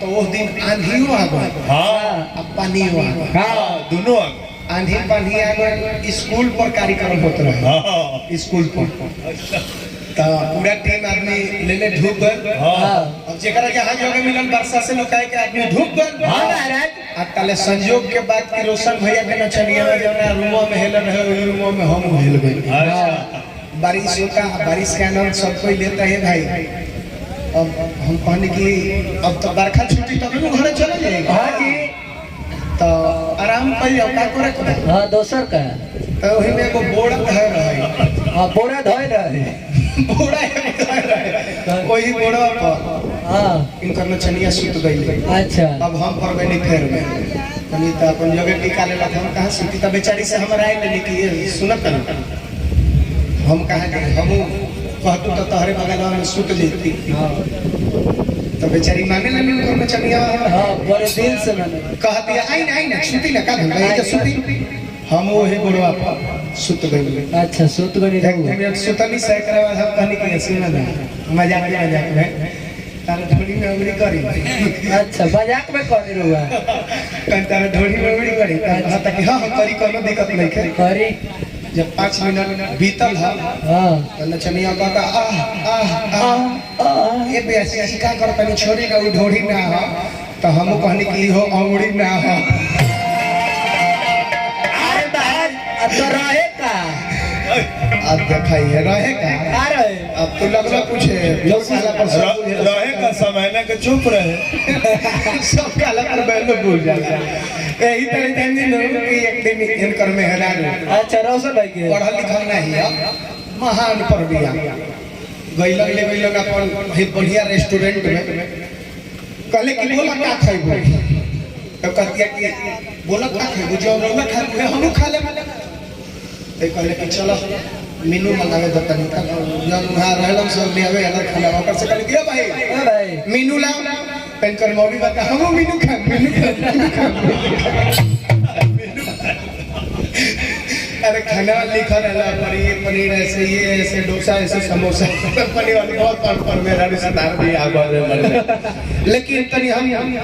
तो वो दिन आंधियों आ गए। हाँ पानियों आ गए। हाँ दोनों आ गए। आंधी पानी आ गए। स्कूल पर कार्यक्रम होता रहे। हाँ स्कूल पर तो पूरा टीम आदमी लेने ढूक गए। अब जेकरा जहाँ जगह मिलल वर्षा से लुकाए के आदमी ढूक गए। आ ताले संयोग के बाद कि रोशन भैया के नचनिया में जौना रूमो में हेल रहे ओही रूमो में हम हेल गए। बारिश होता, बारिश के आनंद सब कोई लेता है भाई। अब हम कहने की अब तो बरखा छुट्टी तब लोग घरे चले जाएंगे। हाँ जी तो आराम करियो का करे को। हाँ दोसर का तो वही में एगो बोरा धर रहे। हाँ बोरा धोए रहे बोरा धर रहे वही बोरा पर हाँ इनकर नचनिया सुत गई। अच्छा अब हम पर गए फेर में कनी तो अपन जगह टिका लेला हम कहां सुती त बेचारी से हमरा आए लेनी कि ये सुनत न हम कहा कि हम कहतू तो तोहरे बगल में सुत लेती। तो बेचारी माने लेनी उनकर नचनिया। हाँ बड़े दिल से मैंने कहती आई ना छुट्टी ना का भंगा ये सुती हम ओहे बोरवा पर सुत गई। अच्छा सुत गई एक मिनट सुतनी से करे बाद हम कहनी कि सुन ना मजाक में तार ढोली में उंगली करी। अच्छा मजाक में करी रुआ तार ढोली में उंगली करी कहता कि हां करी कोनो दिक्कत नहीं है करी। जब 5 मिनट बीतल है हाँ तो नचनिया कहता ये बेसी का करता नहीं छोड़ी ना वो ढोली ना हो तो हम कहनी कि हो अंगुड़ी ना हो। अरे बहन अब तो रहे का अब दिखाई है रहे का आ रहे अब तो लगला पूछे जो साला पर सब रहे का समय ना के चुप रहे सब काला पर बैल भूल जाला। यही तरह जानी लोग कि एक दिन इनकर मेहरान अच्छा रोशन भाई के पढ़ल लिखल नहीं है महान पर बिया गइल ले गइल अपन हे बढ़िया रेस्टोरेंट में कहले कि बोला का खाइबो तो कहतिया कि बोला का खाइबो जो रोला खाइबो हमहु खा ले। तो कहले कि चलो मेनू मंगावे दो तनी का जब वहां रहलन सब ले आवे अलग खाना ओकर से कहले कि भाई मेनू ला पेनकर मौगी बता हम मेनू खा। अरे खाना लिखा रहला पनीर ऐसे ये ऐसे डोसा ऐसे समोसा पनीर वाली बहुत पर मेरा रिश्तेदार भी आ गए। लेकिन तनी हम